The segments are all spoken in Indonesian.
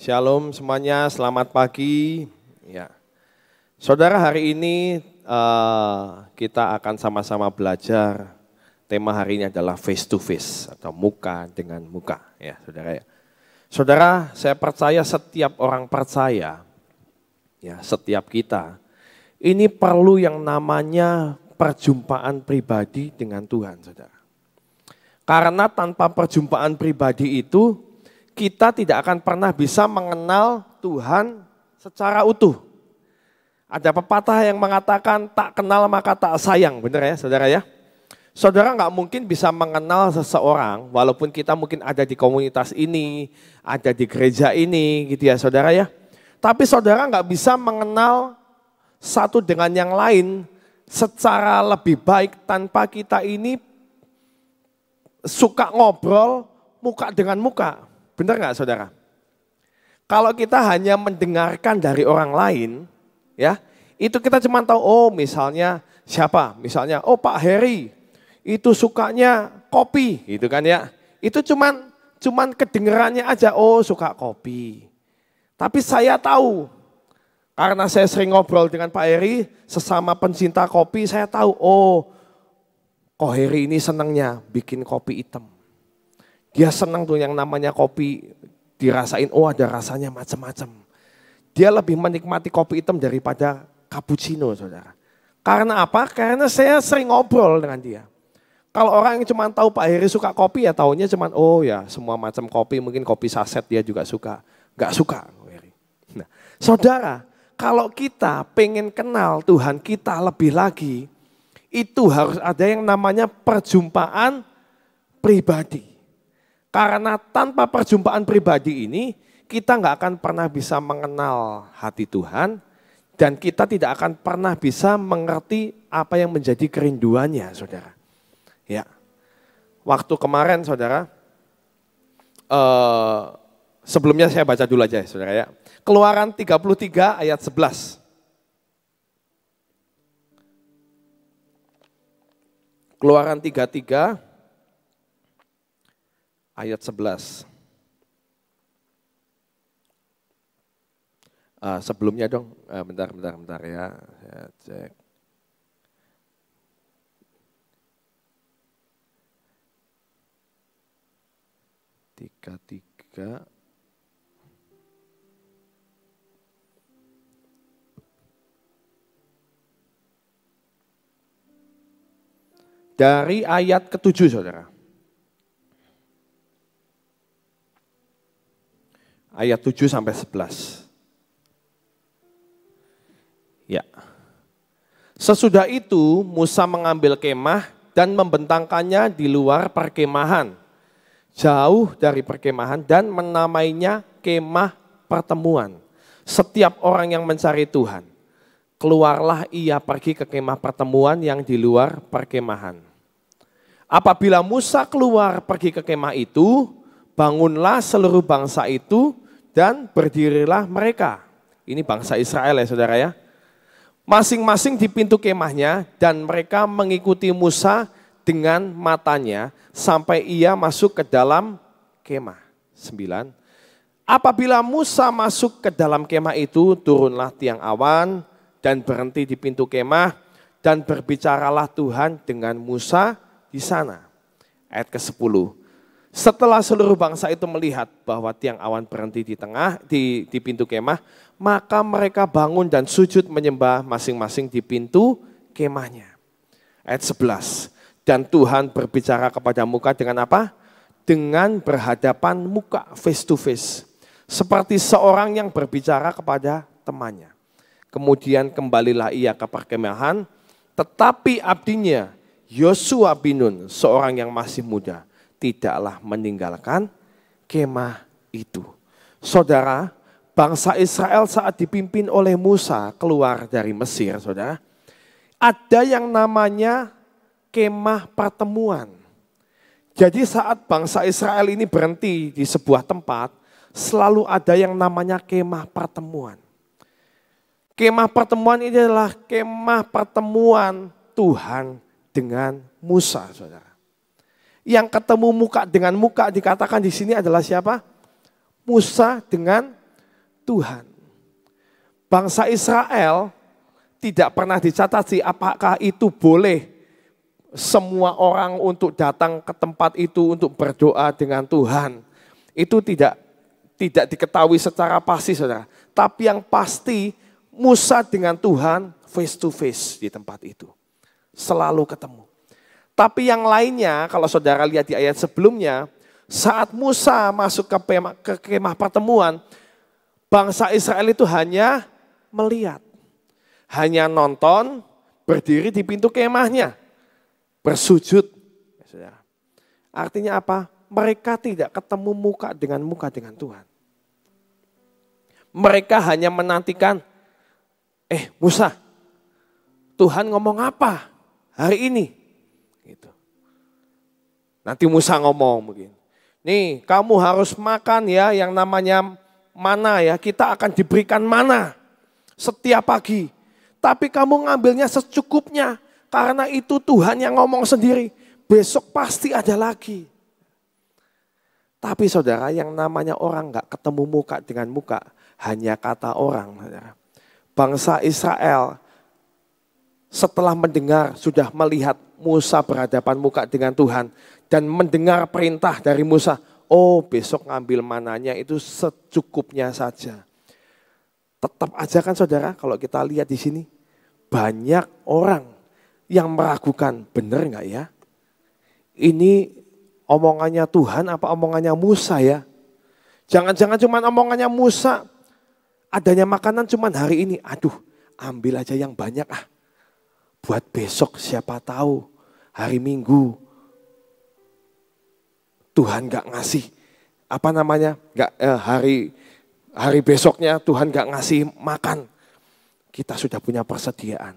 Shalom semuanya, selamat pagi. Ya, saudara, hari ini kita akan sama-sama belajar. Tema hari ini adalah face to face atau muka dengan muka. Ya, saudara. Ya. Saudara, saya percaya setiap orang percaya, ya, setiap kita ini perlu yang namanya perjumpaan pribadi dengan Tuhan, saudara. Karena tanpa perjumpaan pribadi itu, kita tidak akan pernah bisa mengenal Tuhan secara utuh. Ada pepatah yang mengatakan tak kenal maka tak sayang, benar ya saudara ya? Saudara nggak mungkin bisa mengenal seseorang walaupun kita mungkin ada di komunitas ini, ada di gereja ini gitu ya saudara ya. Tapi saudara nggak bisa mengenal satu dengan yang lain secara lebih baik tanpa kita ini suka ngobrol muka dengan muka. Benar nggak saudara? Kalau kita hanya mendengarkan dari orang lain, ya itu kita cuma tahu, oh misalnya siapa? Misalnya, oh Pak Heri, itu sukanya kopi, gitu kan ya. Itu cuman kedengerannya aja, oh suka kopi. Tapi saya tahu, karena saya sering ngobrol dengan Pak Heri, sesama pencinta kopi, saya tahu, oh Ko Heri ini senangnya bikin kopi hitam. Dia senang tuh yang namanya kopi dirasain, oh ada rasanya macam-macam. Dia lebih menikmati kopi hitam daripada cappuccino, saudara. Karena apa? Karena saya sering ngobrol dengan dia. Kalau orang yang cuma tahu Pak Heri suka kopi ya taunya cuma, oh ya semua macam kopi, mungkin kopi saset dia juga suka. Gak suka. Nah, saudara, kalau kita pengen kenal Tuhan kita lebih lagi, itu harus ada yang namanya perjumpaan pribadi. Karena tanpa perjumpaan pribadi ini, kita nggak akan pernah bisa mengenal hati Tuhan, dan kita tidak akan pernah bisa mengerti apa yang menjadi kerinduannya, saudara. Ya, waktu kemarin, saudara, sebelumnya saya baca dulu aja, saudara ya. Keluaran 33 ayat 11. Keluaran 33 ayat 11. Sebelumnya dong, bentar ya, saya cek. Tiga. Dari ayat ke-7 saudara. Ayat 7 sampai 11. Ya. Sesudah itu Musa mengambil kemah dan membentangkannya di luar perkemahan, jauh dari perkemahan, dan menamainya kemah pertemuan. Setiap orang yang mencari Tuhan, keluarlah ia pergi ke kemah pertemuan yang di luar perkemahan. Apabila Musa keluar pergi ke kemah itu, bangunlah seluruh bangsa itu dan berdirilah mereka. Ini bangsa Israel ya saudara ya. Masing-masing di pintu kemahnya, dan mereka mengikuti Musa dengan matanya sampai ia masuk ke dalam kemah. 9. Apabila Musa masuk ke dalam kemah itu, turunlah tiang awan dan berhenti di pintu kemah, dan berbicaralah Tuhan dengan Musa di sana. Ayat ke-10. Setelah seluruh bangsa itu melihat bahwa tiang awan berhenti di pintu kemah, maka mereka bangun dan sujud menyembah masing-masing di pintu kemahnya. Ayat 11. Dan Tuhan berbicara kepada Musa dengan apa? Dengan berhadapan muka, face to face. Seperti seorang yang berbicara kepada temannya. Kemudian kembalilah ia ke perkemahan, tetapi abdinya Yosua bin Nun, seorang yang masih muda, tidaklah meninggalkan kemah itu. Saudara, bangsa Israel saat dipimpin oleh Musa keluar dari Mesir, saudara, ada yang namanya kemah pertemuan. Jadi saat bangsa Israel ini berhenti di sebuah tempat, selalu ada yang namanya kemah pertemuan. Kemah pertemuan ini adalah kemah pertemuan Tuhan dengan Musa, saudara. Yang ketemu muka dengan muka dikatakan di sini adalah siapa? Musa dengan Tuhan. Bangsa Israel tidak pernah dicatat apakah itu boleh semua orang untuk datang ke tempat itu untuk berdoa dengan Tuhan. Itu tidak diketahui secara pasti, saudara. Tapi yang pasti Musa dengan Tuhan face to face di tempat itu. Selalu ketemu. Tapi yang lainnya kalau saudara lihat di ayat sebelumnya, saat Musa masuk ke kemah pertemuan, bangsa Israel itu hanya melihat. Hanya nonton, berdiri di pintu kemahnya, bersujud. Artinya apa? Mereka tidak ketemu muka dengan Tuhan. Mereka hanya menantikan, Musa, Tuhan ngomong apa hari ini? Gitu. Nanti Musa ngomong begini, nih kamu harus makan ya yang namanya mana ya, kita akan diberikan mana setiap pagi. Tapi kamu ngambilnya secukupnya, karena itu Tuhan yang ngomong sendiri, besok pasti ada lagi. Tapi saudara, yang namanya orang gak ketemu muka dengan muka, hanya kata orang. Saudara. Bangsa Israel setelah mendengar, sudah melihat Musa berhadapan muka dengan Tuhan, dan mendengar perintah dari Musa, besok ngambil mananya itu secukupnya saja. Tetap aja kan saudara, kalau kita lihat di sini, banyak orang yang meragukan, benar nggak ya? Ini omongannya Tuhan apa omongannya Musa ya? Jangan-jangan cuma omongannya Musa, adanya makanan cuma hari ini. Aduh, ambil aja yang banyak buat besok siapa tahu hari Minggu Tuhan nggak ngasih hari besoknya Tuhan gak ngasih makan. Kita sudah punya persediaan.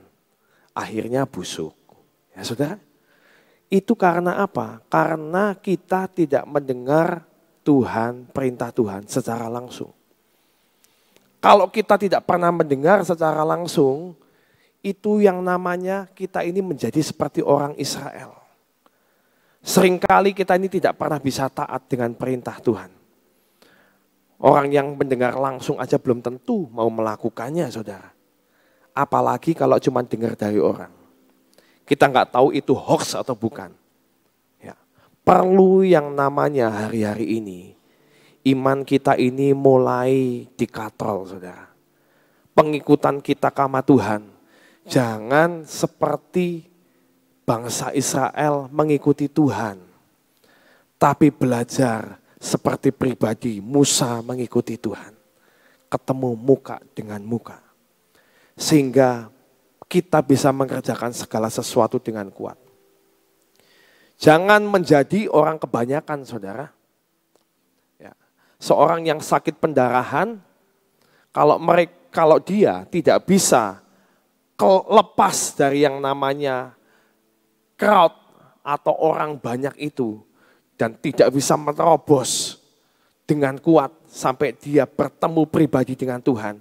Akhirnya busuk. Ya saudara. Itu karena apa? Karena kita tidak mendengar Tuhan, perintah Tuhan secara langsung. Kalau kita tidak pernah mendengar secara langsung, itu yang namanya kita ini menjadi seperti orang Israel. Seringkali kita ini tidak pernah bisa taat dengan perintah Tuhan. Orang yang mendengar langsung aja belum tentu mau melakukannya, saudara. Apalagi kalau cuma dengar dari orang. Kita nggak tahu itu hoax atau bukan. Ya. Perlu yang namanya hari-hari ini, iman kita ini mulai dikatrol, saudara. Pengikutan kita sama Tuhan, jangan seperti bangsa Israel mengikuti Tuhan, tapi belajar seperti pribadi Musa mengikuti Tuhan. Ketemu muka dengan muka. Sehingga kita bisa mengerjakan segala sesuatu dengan kuat. Jangan menjadi orang kebanyakan, saudara. Ya. Seorang yang sakit pendarahan, kalau dia tidak bisa lepas dari yang namanya crowd atau orang banyak itu, dan tidak bisa menerobos dengan kuat sampai dia bertemu pribadi dengan Tuhan,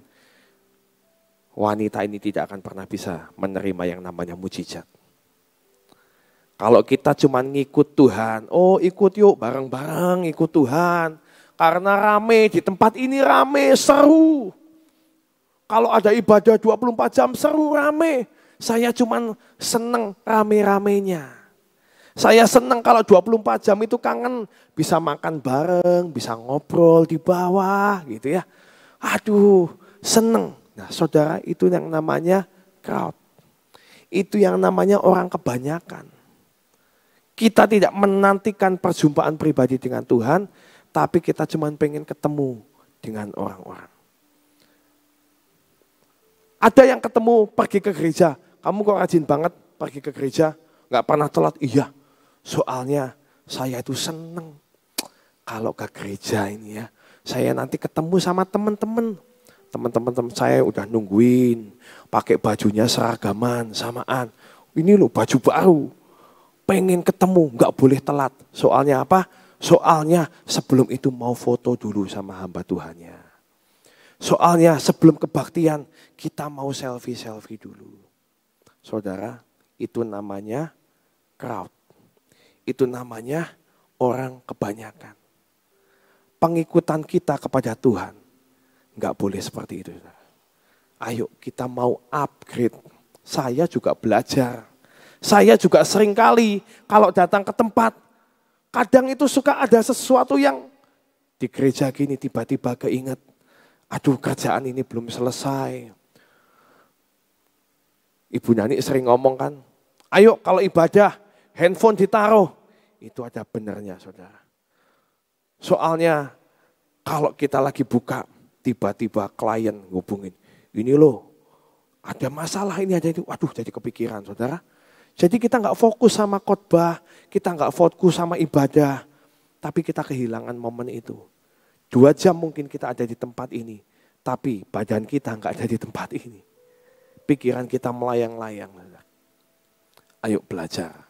wanita ini tidak akan pernah bisa menerima yang namanya mujizat. Kalau kita cuma ngikut Tuhan, ikut yuk bareng-bareng ikut Tuhan. Karena rame, di tempat ini rame, seru. Kalau ada ibadah 24 jam seru, rame. Saya cuma seneng rame-ramenya. Saya senang kalau 24 jam itu kangen, bisa makan bareng, bisa ngobrol di bawah gitu ya. Aduh, seneng. Nah saudara, itu yang namanya crowd. Itu yang namanya orang kebanyakan. Kita tidak menantikan perjumpaan pribadi dengan Tuhan, tapi kita cuma pengen ketemu dengan orang-orang. Ada yang ketemu pergi ke gereja, kamu kok rajin banget pergi ke gereja, gak pernah telat, iya. Soalnya saya itu seneng kalau ke gereja ini ya. Saya nanti ketemu sama teman-teman. Teman-teman saya udah nungguin. Pakai bajunya seragaman, samaan. Ini loh baju baru. Pengen ketemu, gak boleh telat. Soalnya apa? Soalnya sebelum itu mau foto dulu sama hamba Tuhannya. Soalnya sebelum kebaktian kita mau selfie-selfie dulu. Saudara, itu namanya crowd. Itu namanya orang kebanyakan. Pengikutan kita kepada Tuhan Enggak boleh seperti itu. Ayo kita mau upgrade. Saya juga belajar. Saya juga seringkali kalau datang ke tempat, kadang itu suka ada sesuatu yang di gereja gini tiba-tiba keinget. Aduh kerjaan ini belum selesai. Ibu Nani sering ngomong kan, ayo kalau ibadah handphone ditaruh. Itu ada benernya saudara. Soalnya kalau kita lagi buka, tiba-tiba klien ngubungin. Ini loh, ada masalah ini ada itu. Waduh jadi kepikiran saudara. Jadi kita nggak fokus sama khotbah, kita nggak fokus sama ibadah. Tapi kita kehilangan momen itu. 2 jam mungkin kita ada di tempat ini. Tapi badan kita nggak ada di tempat ini. Pikiran kita melayang-layang. Ayo belajar.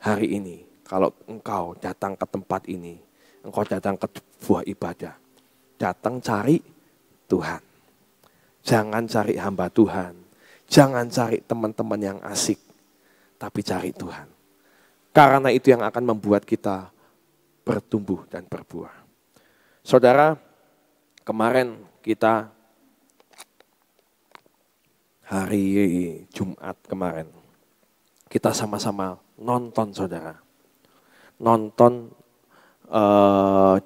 Hari ini kalau engkau datang ke tempat ini. Engkau datang ke sebuah ibadah. Datang cari Tuhan. Jangan cari hamba Tuhan. Jangan cari teman-teman yang asik. Tapi cari Tuhan. Karena itu yang akan membuat kita bertumbuh dan berbuah. Saudara, kemarin kita hari Jumat kemarin, kita sama-sama nonton saudara. Nonton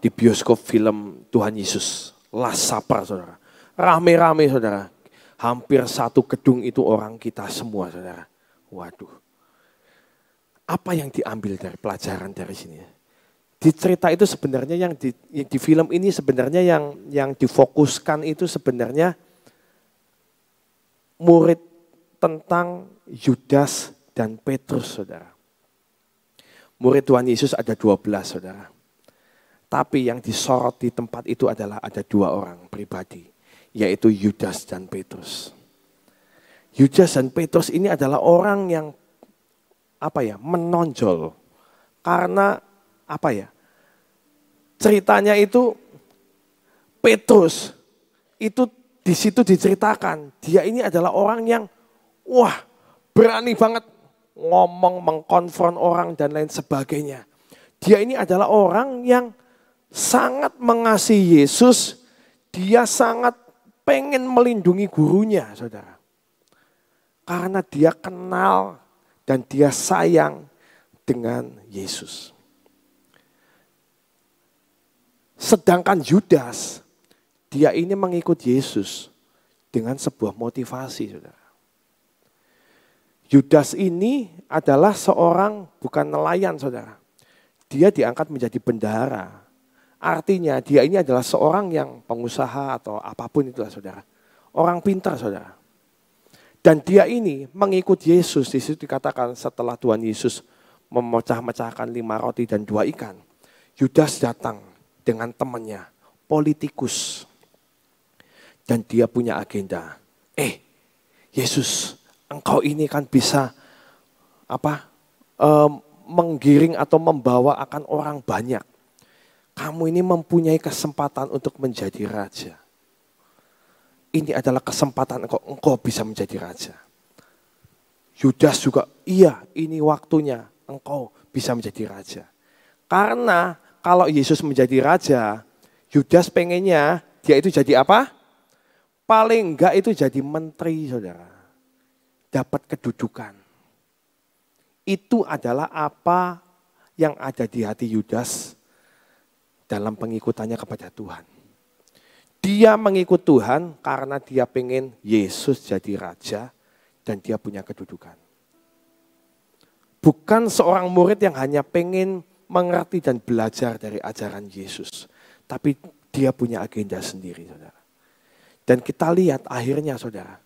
di bioskop film Tuhan Yesus, Last Supper saudara. Rame-rame saudara, hampir satu gedung itu orang kita semua saudara. Waduh, apa yang diambil dari pelajaran dari sini ya? Di cerita itu sebenarnya yang di film ini sebenarnya yang difokuskan itu sebenarnya murid tentang Yudas dan Petrus saudara. Murid Tuhan Yesus ada 12 saudara. Tapi yang disorot di tempat itu adalah ada 2 orang pribadi. Yaitu Yudas dan Petrus. Yudas dan Petrus ini adalah orang yang menonjol. Karena ceritanya itu Petrus itu di situ diceritakan dia ini adalah orang yang berani banget ngomong, mengkonfront orang dan lain sebagainya. Dia ini adalah orang yang sangat mengasihi Yesus, dia sangat pengen melindungi gurunya, saudara. Karena dia kenal dan dia sayang dengan Yesus. Sedangkan Yudas, dia ini mengikut Yesus dengan sebuah motivasi, saudara. Yudas ini adalah seorang bukan nelayan, saudara. Dia diangkat menjadi bendahara. Artinya dia ini adalah seorang yang pengusaha atau apapun itulah, saudara. Orang pintar, saudara. Dan dia ini mengikut Yesus. Di situ dikatakan setelah Tuhan Yesus memecah-mecahkan 5 roti dan 2 ikan. Yudas datang dengan temannya, politikus. Dan dia punya agenda. Yesus, engkau ini kan bisa menggiring atau membawa akan orang banyak. Kamu ini mempunyai kesempatan untuk menjadi raja. Ini adalah kesempatan engkau bisa menjadi raja. Yudas juga, iya ini waktunya engkau bisa menjadi raja. Karena kalau Yesus menjadi raja, Yudas pengennya dia itu jadi apa? Paling enggak itu jadi menteri, saudara. Dapat kedudukan. Itu adalah apa yang ada di hati Yudas dalam pengikutannya kepada Tuhan. Dia mengikut Tuhan karena dia pengen Yesus jadi raja dan dia punya kedudukan. Bukan seorang murid yang hanya pengen mengerti dan belajar dari ajaran Yesus. Tapi dia punya agenda sendiri, saudara. Dan kita lihat akhirnya, saudara.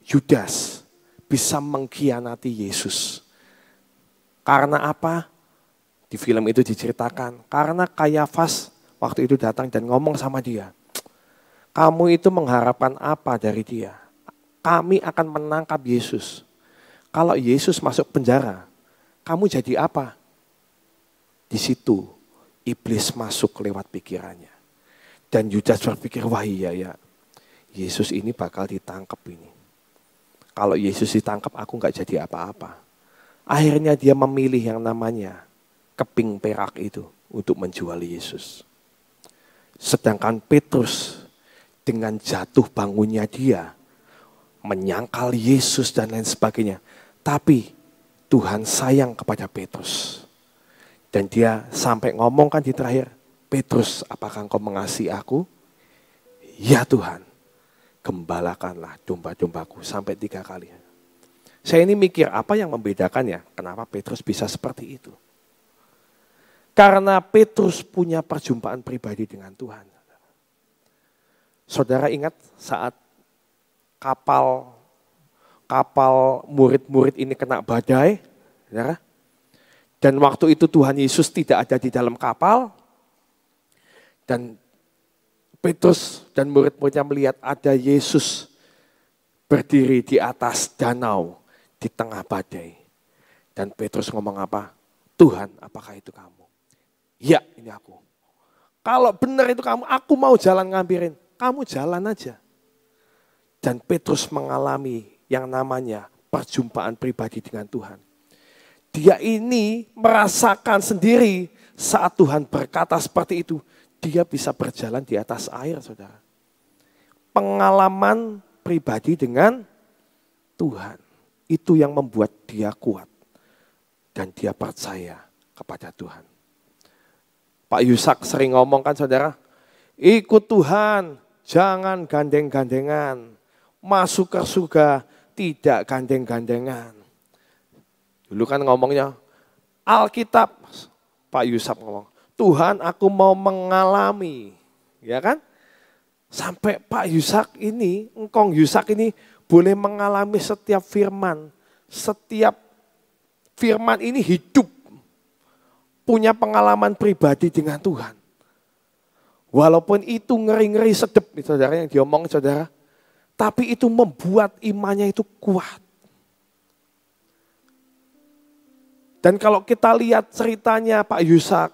Yudas bisa mengkhianati Yesus. Karena apa? Di film itu diceritakan. Karena Kayafas waktu itu datang dan ngomong sama dia. Kamu itu mengharapkan apa dari dia? Kami akan menangkap Yesus. Kalau Yesus masuk penjara, kamu jadi apa? Di situ iblis masuk lewat pikirannya. Dan Yudas berpikir, wah iya ya, Yesus ini bakal ditangkap ini. Kalau Yesus ditangkap aku gak jadi apa-apa. Akhirnya dia memilih yang namanya keping perak itu untuk menjual Yesus. Sedangkan Petrus, dengan jatuh bangunnya dia, menyangkal Yesus dan lain sebagainya. Tapi Tuhan sayang kepada Petrus. Dan dia sampai ngomong kan di terakhir, Petrus, apakah engkau mengasihi aku? Ya Tuhan, gembalakanlah domba-dombaku, sampai 3 kali. Saya ini mikir apa yang membedakan ya, kenapa Petrus bisa seperti itu. Karena Petrus punya perjumpaan pribadi dengan Tuhan. Saudara ingat saat kapal murid-murid ini kena badai, saudara? Dan waktu itu Tuhan Yesus tidak ada di dalam kapal. Dan Petrus dan murid-muridnya melihat ada Yesus berdiri di atas danau di tengah badai. Dan Petrus ngomong apa? Tuhan, apakah itu kamu? Ya, ini aku. Kalau benar itu kamu, aku mau jalan ngambilin. Kamu jalan aja. Dan Petrus mengalami yang namanya perjumpaan pribadi dengan Tuhan. Dia ini merasakan sendiri saat Tuhan berkata seperti itu, dia bisa berjalan di atas air, saudara. Pengalaman pribadi dengan Tuhan, itu yang membuat dia kuat. Dan dia percaya kepada Tuhan. Pak Yusak sering ngomong kan saudara, ikut Tuhan, jangan gandeng-gandengan. Masuk ke surga, tidak gandeng-gandengan. Dulu kan ngomongnya, Alkitab, Pak Yusuf ngomong, Tuhan aku mau mengalami. Ya kan? Sampai Pak Yusak ini, Engkong Yusak ini boleh mengalami setiap firman. Setiap firman ini hidup. Punya pengalaman pribadi dengan Tuhan. Walaupun itu ngeri-ngeri sedep, saudara yang diomong saudara. Tapi itu membuat imannya itu kuat. Dan kalau kita lihat ceritanya Pak Yusak,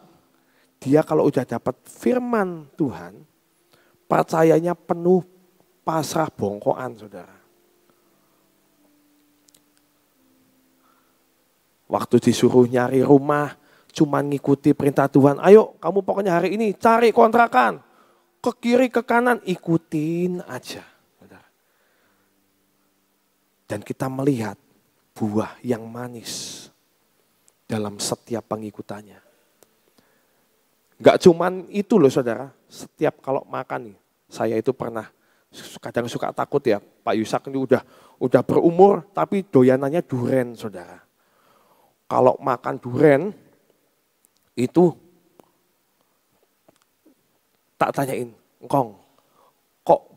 dia kalau udah dapat firman Tuhan, percayanya penuh pasrah bongkoan, saudara. Waktu disuruh nyari rumah, cuman ngikuti perintah Tuhan. Ayo kamu pokoknya hari ini cari kontrakan. Ke kiri, ke kanan, ikutin aja. Saudara. Dan kita melihat buah yang manis dalam setiap pengikutannya. Enggak cuman itu loh saudara, setiap kalau makan nih, saya itu pernah kadang suka takut ya, Pak Yusak ini udah berumur tapi doyanannya duren saudara. Kalau makan duren itu tak tanyain, Engkong kok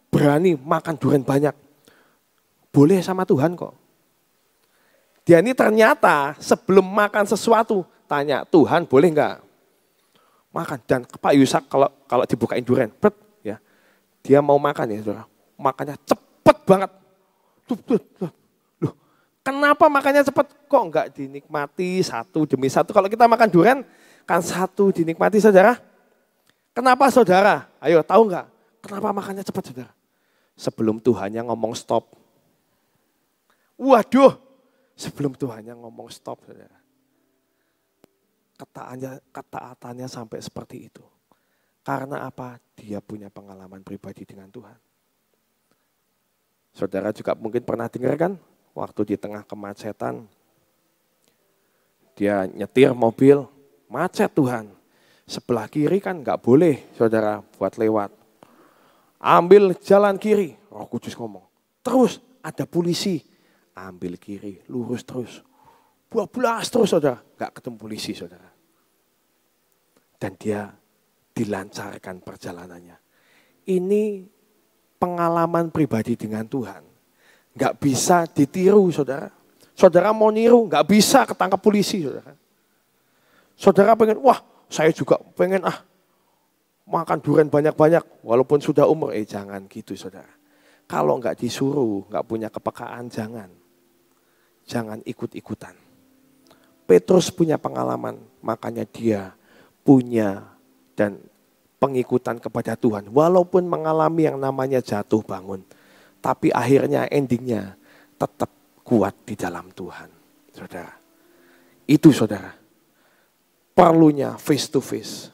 berani makan duren banyak? Boleh sama Tuhan kok. Dia ini ternyata sebelum makan sesuatu tanya Tuhan boleh enggak makan. Dan Pak Yusak kalau dibukain durian, ya dia mau makan ya saudara, makannya cepet banget. Loh, kenapa makannya cepet? Kok enggak dinikmati satu demi satu? Kalau kita makan durian kan satu dinikmati saudara. Kenapa saudara? Ayo tahu enggak? Kenapa makannya cepet saudara? Sebelum Tuhannya ngomong stop. Waduh. Sebelum Tuhannya ngomong stop, saudara. Ketaatannya sampai seperti itu. Karena apa? Dia punya pengalaman pribadi dengan Tuhan. Saudara juga mungkin pernah dengar kan? Waktu di tengah kemacetan, dia nyetir mobil, macet Tuhan. Sebelah kiri kan nggak boleh, saudara, buat lewat. Ambil jalan kiri, Roh Kudus ngomong. Terus ada polisi. Ambil kiri, lurus terus. 12 terus saudara, gak ketemu polisi saudara. Dan dia dilancarkan perjalanannya. Ini pengalaman pribadi dengan Tuhan. Gak bisa ditiru saudara. Saudara mau niru, gak bisa ketangkap polisi saudara. Saudara pengen, wah saya juga pengen makan durian banyak-banyak. Walaupun sudah umur, jangan gitu saudara. Kalau gak disuruh, gak punya kepekaan, jangan ikut-ikutan. Petrus punya pengalaman, makanya dia punya dan pengikutan kepada Tuhan. Walaupun mengalami yang namanya jatuh bangun. Tapi akhirnya endingnya tetap kuat di dalam Tuhan. Saudara, itu saudara, perlunya face to face.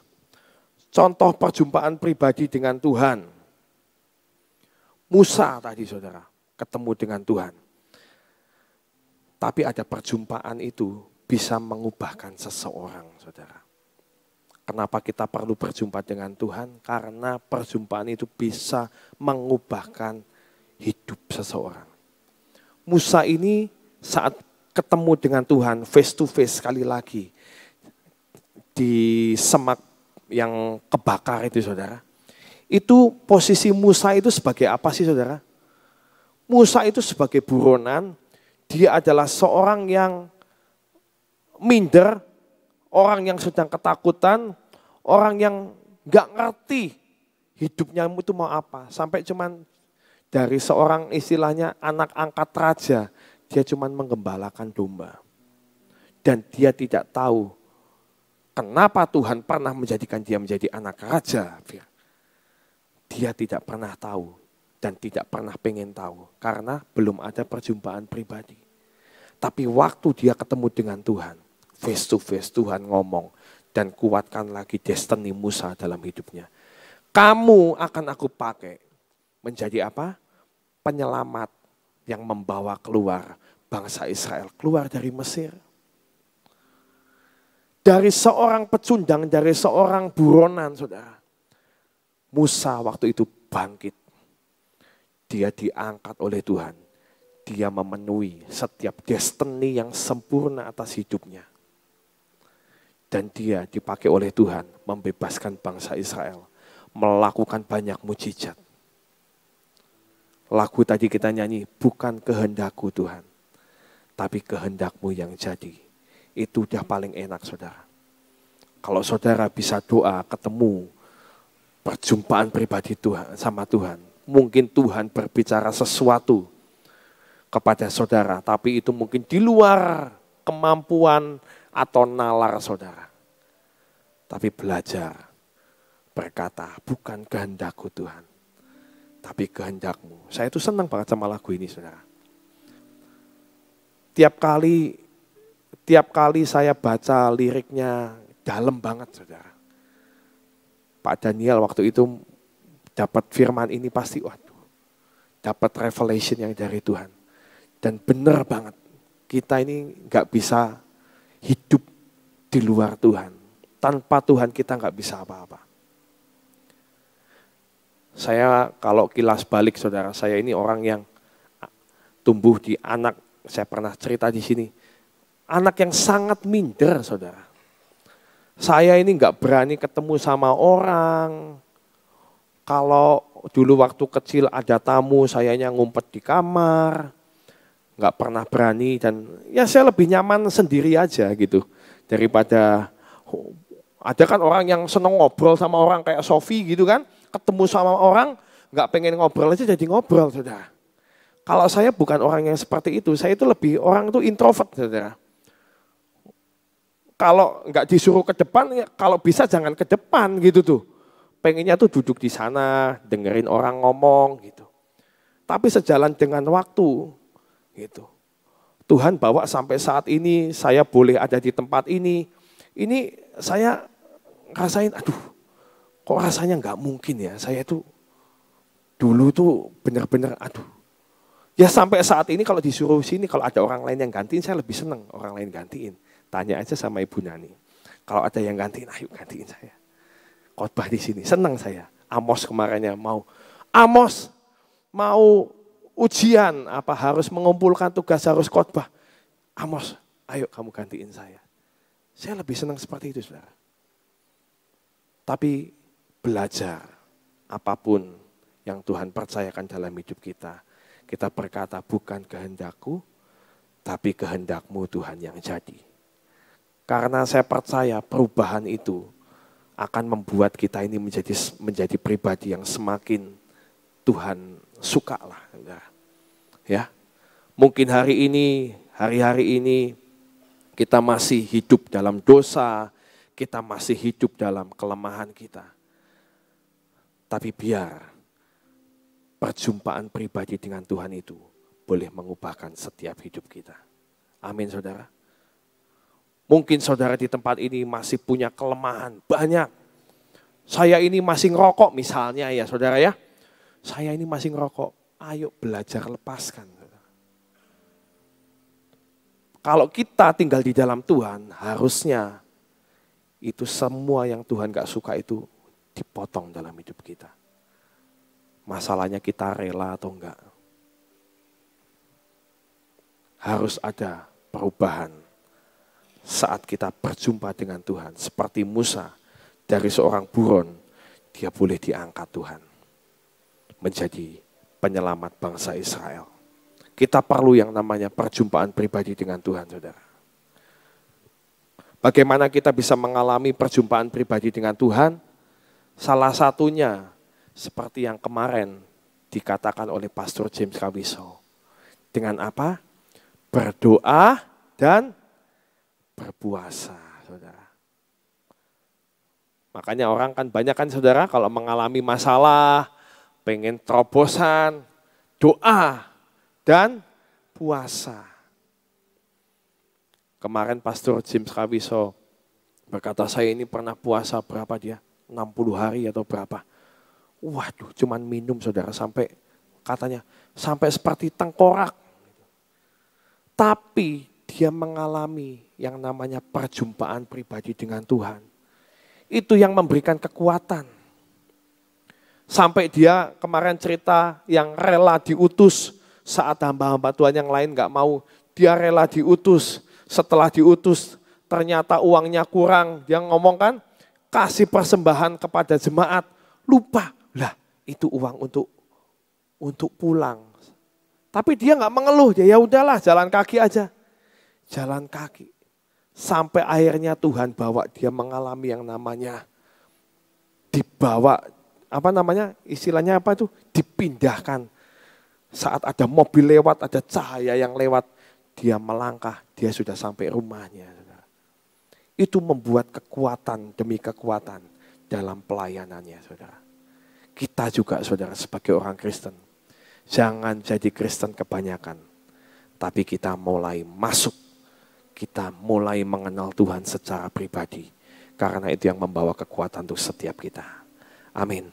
Contoh perjumpaan pribadi dengan Tuhan. Musa tadi saudara, ketemu dengan Tuhan. Tapi ada perjumpaan itu bisa mengubahkan seseorang saudara. Kenapa kita perlu berjumpa dengan Tuhan? Karena perjumpaan itu bisa mengubahkan hidup seseorang. Musa ini saat ketemu dengan Tuhan face to face sekali lagi di semak yang kebakar itu saudara. Itu posisi Musa itu sebagai apa sih saudara? Musa itu sebagai buronan, dia adalah seorang yang minder, orang yang sedang ketakutan, orang yang gak ngerti hidupnya itu mau apa. Sampai cuman dari seorang istilahnya anak angkat raja, dia cuman menggembalakan domba. Dan dia tidak tahu kenapa Tuhan pernah menjadikan dia menjadi anak raja. Dia tidak pernah tahu dan tidak pernah pengen tahu karena belum ada perjumpaan pribadi. Tapi waktu dia ketemu dengan Tuhan, face to face Tuhan ngomong dan kuatkan lagi destiny Musa dalam hidupnya. Kamu akan aku pakai menjadi apa? Penyelamat yang membawa keluar bangsa Israel, keluar dari Mesir. Dari seorang pecundang, dari seorang buronan saudara. Musa waktu itu bangkit. Dia diangkat oleh Tuhan. Dia memenuhi setiap destiny yang sempurna atas hidupnya. Dan dia dipakai oleh Tuhan membebaskan bangsa Israel. Melakukan banyak mujizat. Lagu tadi kita nyanyi, bukan kehendakku Tuhan. Tapi kehendakmu yang jadi. Itu udah paling enak saudara. Kalau saudara bisa doa, ketemu, perjumpaan pribadi Tuhan sama Tuhan. Mungkin Tuhan berbicara sesuatu kepada saudara, tapi itu mungkin di luar kemampuan atau nalar saudara. Tapi belajar berkata, bukan kehendakku Tuhan, tapi kehendakmu. Saya itu senang banget sama lagu ini saudara. Tiap kali saya baca liriknya dalam banget saudara. Pak Daniel waktu itu dapat firman ini pasti waduh, dapat revelation yang dari Tuhan. Dan benar banget, kita ini gak bisa hidup di luar Tuhan. Tanpa Tuhan kita gak bisa apa-apa. Saya kalau kilas balik saudara, saya ini orang yang tumbuh di anak, saya pernah cerita di sini, anak yang sangat minder saudara. Saya ini gak berani ketemu sama orang. Kalau dulu waktu kecil ada tamu, sayanya ngumpet di kamar. Gak pernah berani dan ya saya lebih nyaman sendiri aja gitu. Daripada, ada kan orang yang seneng ngobrol sama orang kayak Sofi gitu kan. Ketemu sama orang, gak pengen ngobrol aja jadi ngobrol saudara. Kalau saya bukan orang yang seperti itu, saya itu lebih orang itu introvert saudara. Kalau nggak disuruh ke depan, ya kalau bisa jangan ke depan gitu tuh. Pengennya tuh duduk di sana, dengerin orang ngomong gitu. Tapi sejalan dengan waktu gitu. Tuhan bawa sampai saat ini, saya boleh ada di tempat ini. Ini saya ngerasain, aduh kok rasanya nggak mungkin ya. Saya tuh dulu tuh benar-benar aduh. Ya sampai saat ini kalau disuruh sini, kalau ada orang lain yang gantiin, saya lebih seneng orang lain gantiin. Tanya aja sama Ibu Nani. Kalau ada yang gantiin, ayo gantiin saya. Khotbah di sini, senang saya. Amos kemarinnya Amos mau ujian, apa harus mengumpulkan tugas, harus khotbah. Amos, ayo kamu gantiin saya. Saya lebih senang seperti itu saudara. Tapi belajar apapun yang Tuhan percayakan dalam hidup kita. Kita berkata bukan kehendakku, tapi kehendakmu Tuhan yang jadi. Karena saya percaya perubahan itu akan membuat kita ini menjadi pribadi yang semakin Tuhan suka lah. Ya, mungkin hari-hari ini kita masih hidup dalam dosa, kita masih hidup dalam kelemahan kita. Tapi biar perjumpaan pribadi dengan Tuhan itu boleh mengubahkan setiap hidup kita. Amin saudara. Mungkin saudara di tempat ini masih punya kelemahan banyak. Saya ini masih ngerokok misalnya ya saudara ya. Saya ini masih ngerokok. Ayo belajar lepaskan. Kalau kita tinggal di dalam Tuhan, harusnya itu semua yang Tuhan gak suka itu dipotong dalam hidup kita. Masalahnya kita rela atau enggak. Harus ada perubahan saat kita berjumpa dengan Tuhan. Seperti Musa, dari seorang buron, dia boleh diangkat Tuhan menjadi penyelamat bangsa Israel. Kita perlu yang namanya perjumpaan pribadi dengan Tuhan, saudara. Bagaimana kita bisa mengalami perjumpaan pribadi dengan Tuhan? Salah satunya seperti yang kemarin dikatakan oleh Pastor James Kawiso. Dengan apa? Berdoa dan berpuasa, saudara. Makanya orang kan banyak kan saudara kalau mengalami masalah, pengen terobosan, doa dan puasa. Kemarin Pastor James Kawiso berkata, saya ini pernah puasa berapa dia? 60 hari atau berapa? Waduh, cuman minum saudara sampai katanya sampai seperti tengkorak. Tapi dia mengalami yang namanya perjumpaan pribadi dengan Tuhan. Itu yang memberikan kekuatan. Sampai dia kemarin cerita yang rela diutus saat hamba-hamba Tuhan yang lain gak mau. Dia rela diutus. Setelah diutus ternyata uangnya kurang. Dia ngomong kan, kasih persembahan kepada jemaat. Lupa, lah itu uang untuk pulang. Tapi dia gak mengeluh, ya udahlah jalan kaki aja. Jalan kaki. Sampai akhirnya Tuhan bawa dia mengalami yang namanya dibawa, istilahnya apa itu, dipindahkan. Saat ada mobil lewat, ada cahaya yang lewat, dia melangkah, dia sudah sampai rumahnya. Itu membuat kekuatan demi kekuatan dalam pelayanannya, saudara. Kita juga, saudara, sebagai orang Kristen, jangan jadi Kristen kebanyakan, tapi kita mulai masuk, kita mulai mengenal Tuhan secara pribadi, karena itu yang membawa kekuatan untuk setiap kita. Amin.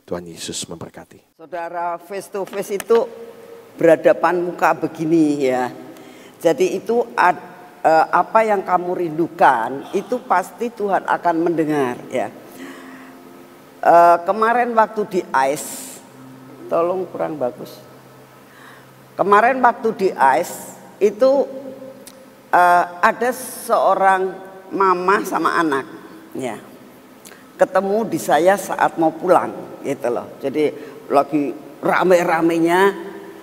Tuhan Yesus memberkati. Saudara, face to face itu berhadapan muka begini ya. Jadi itu apa yang kamu rindukan itu pasti Tuhan akan mendengar ya. Kemarin waktu di ICE, tolong kurang bagus. Kemarin waktu di ICE itu ada seorang mama sama anak ya. Ketemu di saya saat mau pulang gitu loh. Jadi lagi rame-ramenya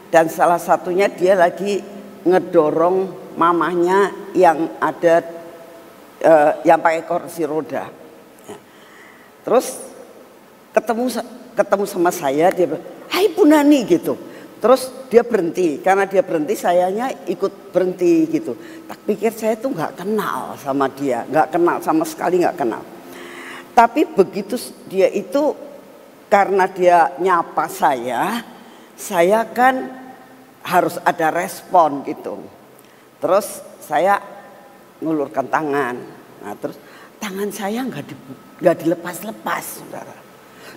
dan salah satunya dia lagi ngedorong mamahnya yang ada yang pakai kursi roda. Ya. Terus ketemu sama saya, dia bilang, "Hai Bu Nani," gitu. Terus dia berhenti, karena dia berhenti sayanya ikut berhenti gitu. Tak pikir saya tuh nggak kenal sama dia, nggak kenal sama sekali, nggak kenal. Tapi begitu dia itu, karena dia nyapa saya kan harus ada respon gitu. Terus saya ngulurkan tangan. Nah, terus tangan saya nggak dilepas-lepas, saudara.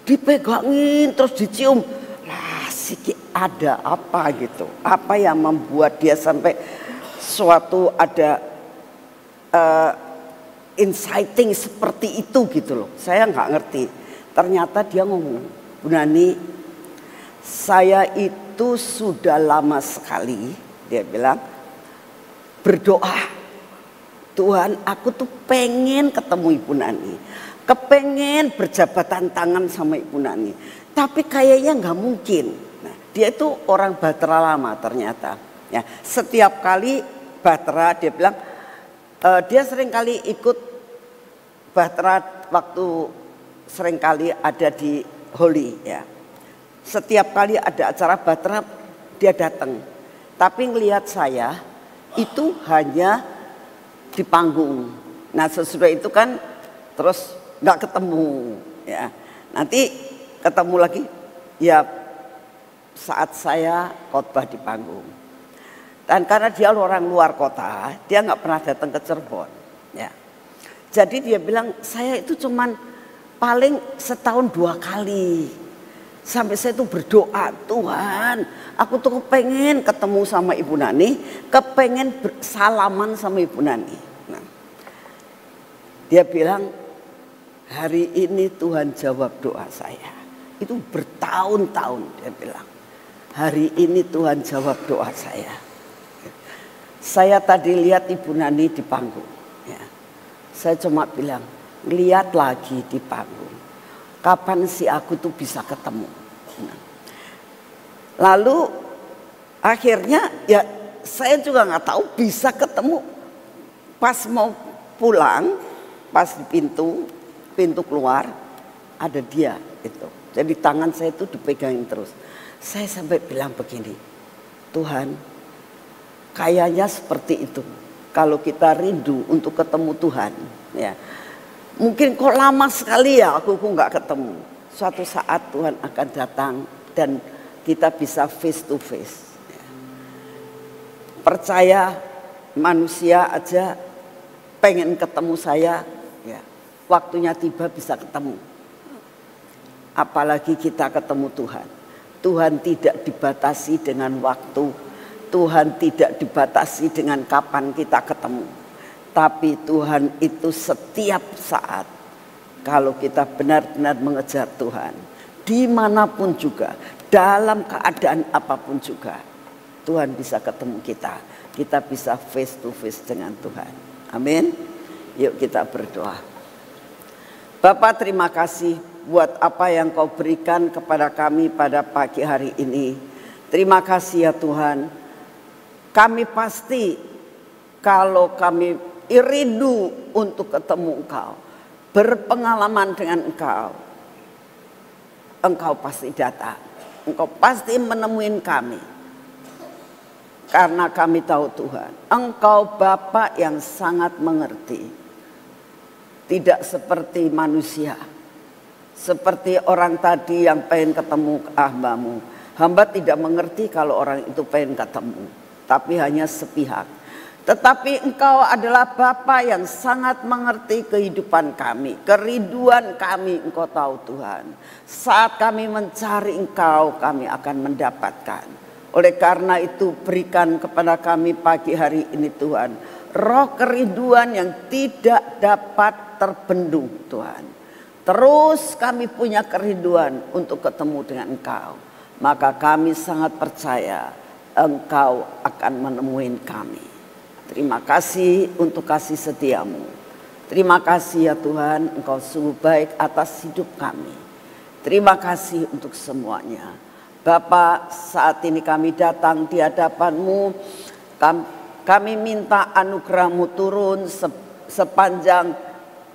Dipegangin terus dicium. Lah, siki ada apa gitu? Apa yang membuat dia sampai suatu ada inciting seperti itu gitu loh. Saya nggak ngerti. Ternyata dia ngomong, "Bu Nani, saya itu sudah lama sekali," dia bilang, "berdoa. Tuhan, aku tuh pengen ketemu Ibu Nani. Kepengen berjabatan tangan sama Ibu Nani. Tapi kayaknya nggak mungkin." Nah, dia itu orang Batra lama ternyata. Ya, setiap kali Batra dia bilang, dia sering kali ikut Batra waktu sering kali ada di Holy ya. Setiap kali ada acara Batra dia datang. Tapi ngelihat saya itu hanya di panggung. Nah, sesudah itu kan terus nggak ketemu ya. Nanti ketemu lagi ya saat saya khotbah di panggung. Dan karena dia orang luar kota, dia nggak pernah datang ke Cirebon ya. Jadi dia bilang, "Saya itu cuman paling setahun 2 kali Sampai saya tuh berdoa, Tuhan, aku tuh kepengen ketemu sama Ibu Nani, kepengen bersalaman sama Ibu Nani. Nah, dia bilang, hari ini Tuhan jawab doa saya. Itu bertahun-tahun dia bilang, hari ini Tuhan jawab doa saya. Saya tadi lihat Ibu Nani di panggung. Ya. Saya cuma bilang, lihat lagi di panggung. Kapan sih aku tuh bisa ketemu? Nah. Lalu akhirnya ya saya juga nggak tahu bisa ketemu. Pas mau pulang, pas di pintu keluar ada dia itu. Jadi tangan saya itu dipegangin terus. Saya sampai bilang begini, Tuhan, kayaknya seperti itu. Kalau kita rindu untuk ketemu Tuhan, ya. Mungkin kok lama sekali ya aku nggak ketemu. Suatu saat Tuhan akan datang dan kita bisa face to face. Percaya manusia aja pengen ketemu saya, ya. Waktunya tiba bisa ketemu. Apalagi kita ketemu Tuhan. Tuhan tidak dibatasi dengan waktu. Tuhan tidak dibatasi dengan kapan kita ketemu. Tapi Tuhan itu setiap saat, kalau kita benar-benar mengejar Tuhan, dimanapun juga, dalam keadaan apapun juga, Tuhan bisa ketemu kita. Kita bisa face to face dengan Tuhan. Amin. Yuk kita berdoa. Bapak, terima kasih buat apa yang Kau berikan kepada kami pada pagi hari ini. Terima kasih ya Tuhan. Kami pasti kalau kami rindu untuk ketemu Engkau, berpengalaman dengan Engkau, Engkau pasti datang. Engkau pasti menemuin kami. Karena kami tahu Tuhan, Engkau Bapa yang sangat mengerti. Tidak seperti manusia. Seperti orang tadi yang pengen ketemu hambamu. Hamba tidak mengerti kalau orang itu pengen ketemu. Tapi hanya sepihak. Tetapi Engkau adalah Bapa yang sangat mengerti kehidupan kami. Kerinduan kami Engkau tahu Tuhan. Saat kami mencari Engkau, kami akan mendapatkan. Oleh karena itu berikan kepada kami pagi hari ini Tuhan. Roh kerinduan yang tidak dapat terbendung Tuhan. Terus kami punya kerinduan untuk ketemu dengan Engkau. Maka kami sangat percaya Engkau akan menemuin kami. Terima kasih untuk kasih setiamu. Terima kasih ya Tuhan, Engkau sungguh baik atas hidup kami. Terima kasih untuk semuanya. Bapa, saat ini kami datang di hadapan-Mu. Kami minta anugerah-Mu turun sepanjang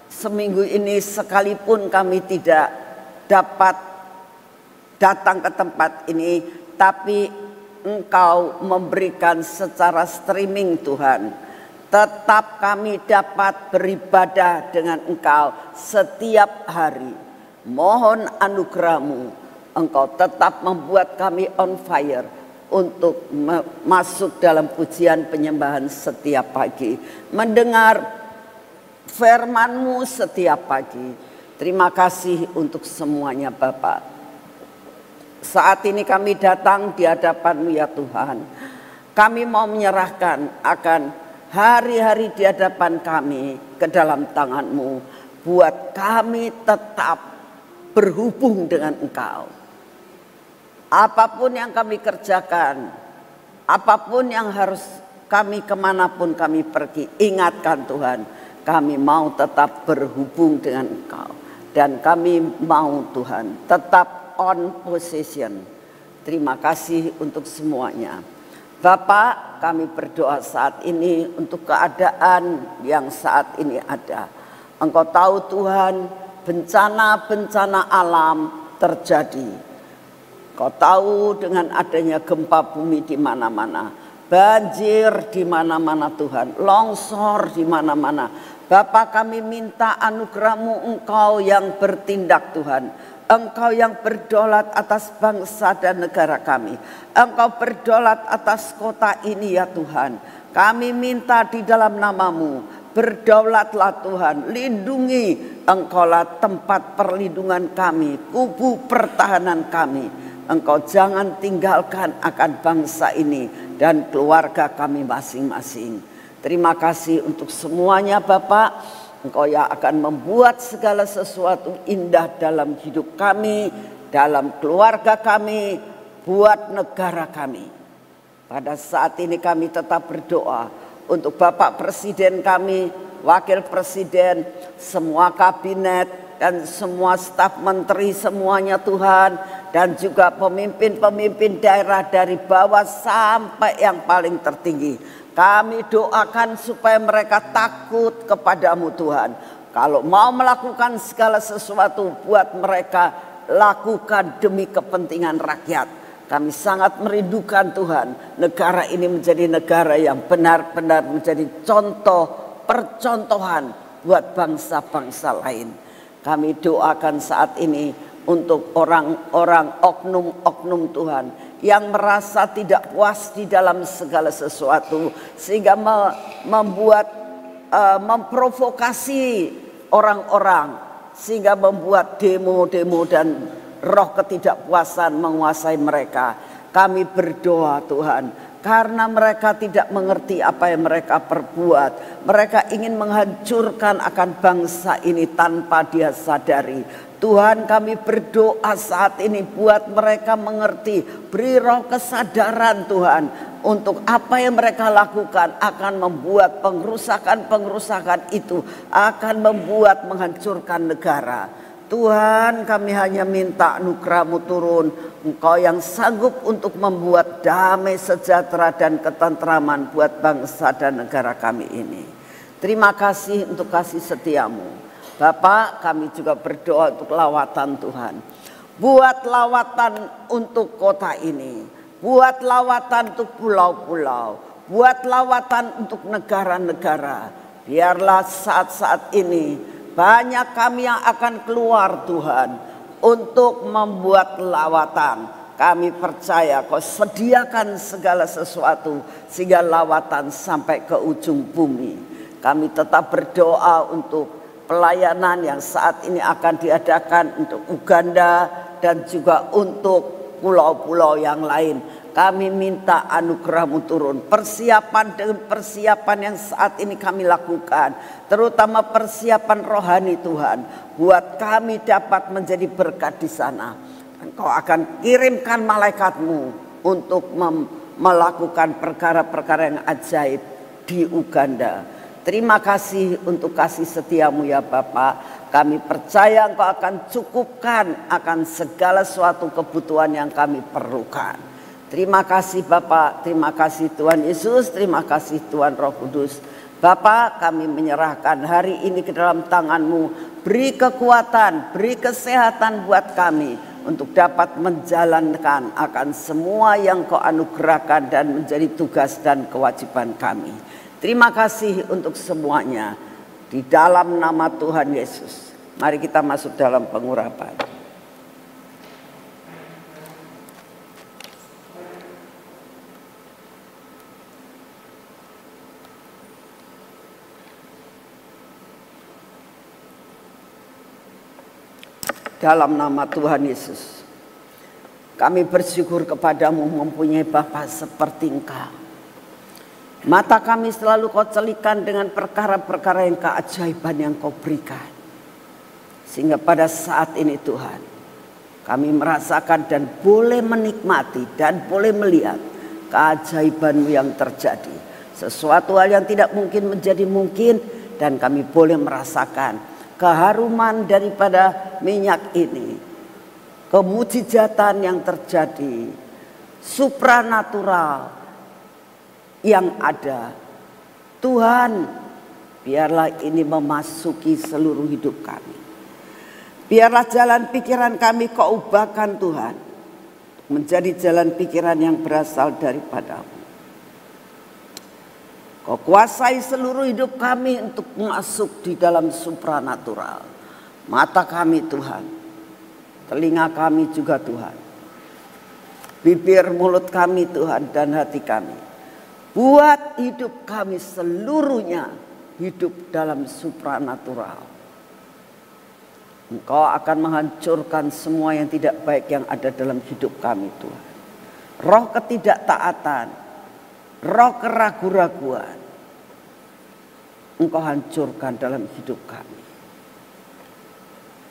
seminggu ini, sekalipun kami tidak dapat datang ke tempat ini, tapi Engkau memberikan secara streaming Tuhan. Tetap kami dapat beribadah dengan Engkau setiap hari. Mohon anugerah-Mu. Engkau tetap membuat kami on fire untuk masuk dalam pujian penyembahan setiap pagi. Mendengar firman-Mu setiap pagi. Terima kasih untuk semuanya Bapak. Saat ini kami datang di hadapan-Mu ya Tuhan. Kami mau menyerahkan akan hari-hari di hadapan kami ke dalam tangan-Mu. Buat kami tetap berhubung dengan Engkau. Apapun yang kami kerjakan, apapun yang harus kami kemanapun kami pergi, ingatkan Tuhan, kami mau tetap berhubung dengan Engkau. Dan kami mau Tuhan tetap on position. Terima kasih untuk semuanya. Bapak, kami berdoa saat ini untuk keadaan yang saat ini ada. Engkau tahu Tuhan, bencana-bencana alam terjadi. Engkau tahu dengan adanya gempa bumi di mana-mana, banjir di mana-mana Tuhan, longsor di mana-mana. Bapak, kami minta anugerah-Mu, Engkau yang bertindak Tuhan. Engkau yang berdaulat atas bangsa dan negara kami. Engkau berdaulat atas kota ini ya Tuhan. Kami minta di dalam nama-Mu, Berdaulatlah Tuhan, lindungi, Engkaulah tempat perlindungan kami, kubu pertahanan kami. Engkau jangan tinggalkan akan bangsa ini dan keluarga kami masing-masing. Terima kasih untuk semuanya Bapak. Engkau yang akan membuat segala sesuatu indah dalam hidup kami, dalam keluarga kami, buat negara kami. Pada saat ini kami tetap berdoa untuk Bapak Presiden kami, Wakil Presiden, semua kabinet, dan semua staf menteri semuanya Tuhan. Dan juga pemimpin-pemimpin daerah dari bawah sampai yang paling tertinggi. Kami doakan supaya mereka takut kepadamu Tuhan. Kalau mau melakukan segala sesuatu buat mereka, lakukan demi kepentingan rakyat. Kami sangat merindukan Tuhan. Negara ini menjadi negara yang benar-benar menjadi contoh, percontohan buat bangsa-bangsa lain. Kami doakan saat ini untuk orang-orang oknum-oknum Tuhan yang merasa tidak puas di dalam segala sesuatu sehingga memprovokasi orang-orang sehingga membuat demo-demo dan roh ketidakpuasan menguasai mereka. Kami berdoa Tuhan, karena mereka tidak mengerti apa yang mereka perbuat. Mereka ingin menghancurkan akan bangsa ini tanpa dia sadari. Tuhan, kami berdoa saat ini buat mereka mengerti. Beri roh kesadaran Tuhan. Untuk apa yang mereka lakukan akan membuat pengrusakan itu. Akan membuat menghancurkan negara. Tuhan, kami hanya minta anugerah-Mu turun. Engkau yang sanggup untuk membuat damai sejahtera dan ketentraman buat bangsa dan negara kami ini. Terima kasih untuk kasih setia-Mu. Bapak, kami juga berdoa untuk lawatan Tuhan. Buat lawatan untuk kota ini. Buat lawatan untuk pulau-pulau. Buat lawatan untuk negara-negara. Biarlah saat-saat ini banyak kami yang akan keluar Tuhan untuk membuat lawatan. Kami percaya Kau sediakan segala sesuatu sehingga lawatan sampai ke ujung bumi. Kami tetap berdoa untuk pelayanan yang saat ini akan diadakan untuk Uganda dan juga untuk pulau-pulau yang lain. Kami minta anugerah-Mu turun. Persiapan dengan persiapan yang saat ini kami lakukan. Terutama persiapan rohani Tuhan. Buat kami dapat menjadi berkat di sana. Engkau akan kirimkan malaikat-Mu untuk melakukan perkara-perkara yang ajaib di Uganda. Terima kasih untuk kasih setia-Mu ya Bapak. Kami percaya Engkau akan cukupkan akan segala suatu kebutuhan yang kami perlukan. Terima kasih Bapak, terima kasih Tuhan Yesus, terima kasih Tuhan Roh Kudus. Bapak, kami menyerahkan hari ini ke dalam tangan-Mu. Beri kekuatan, beri kesehatan buat kami untuk dapat menjalankan akan semua yang Kau anugerahkan dan menjadi tugas dan kewajiban kami. Terima kasih untuk semuanya. Di dalam nama Tuhan Yesus. Mari kita masuk dalam pengurapan. Dalam nama Tuhan Yesus. Kami bersyukur kepadamu mempunyai Bapa seperti Engkau. Mata kami selalu Kau celikan dengan perkara-perkara yang keajaiban yang Kau berikan. Sehingga pada saat ini Tuhan, kami merasakan dan boleh menikmati dan boleh melihat keajaiban-Mu yang terjadi. Sesuatu hal yang tidak mungkin menjadi mungkin dan kami boleh merasakan keharuman daripada minyak ini. Kemujizatan yang terjadi, supranatural yang ada. Tuhan, biarlah ini memasuki seluruh hidup kami. Biarlah jalan pikiran kami Kau ubahkan Tuhan, menjadi jalan pikiran yang berasal daripada-Mu. Kau kuasai seluruh hidup kami untuk masuk di dalam supranatural. Mata kami Tuhan, telinga kami juga Tuhan, bibir mulut kami Tuhan dan hati kami. Buat hidup kami seluruhnya hidup dalam supranatural. Engkau akan menghancurkan semua yang tidak baik yang ada dalam hidup kami Tuhan. Roh ketidaktaatan, roh keraguan-raguan, Engkau hancurkan dalam hidup kami.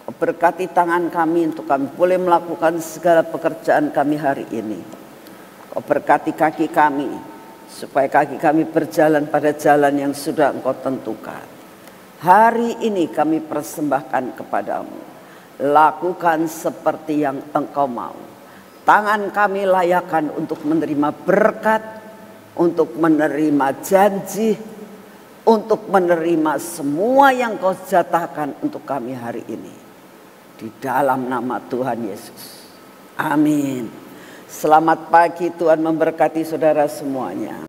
Engkau berkati tangan kami untuk kami boleh melakukan segala pekerjaan kami hari ini. Engkau berkati kaki kami supaya kaki kami berjalan pada jalan yang sudah Engkau tentukan. Hari ini kami persembahkan kepadamu. Lakukan seperti yang Engkau mau. Tangan kami layakan untuk menerima berkat, untuk menerima janji, untuk menerima semua yang Kau jatahkan untuk kami hari ini. Di dalam nama Tuhan Yesus. Amin. Selamat pagi, Tuhan memberkati saudara semuanya.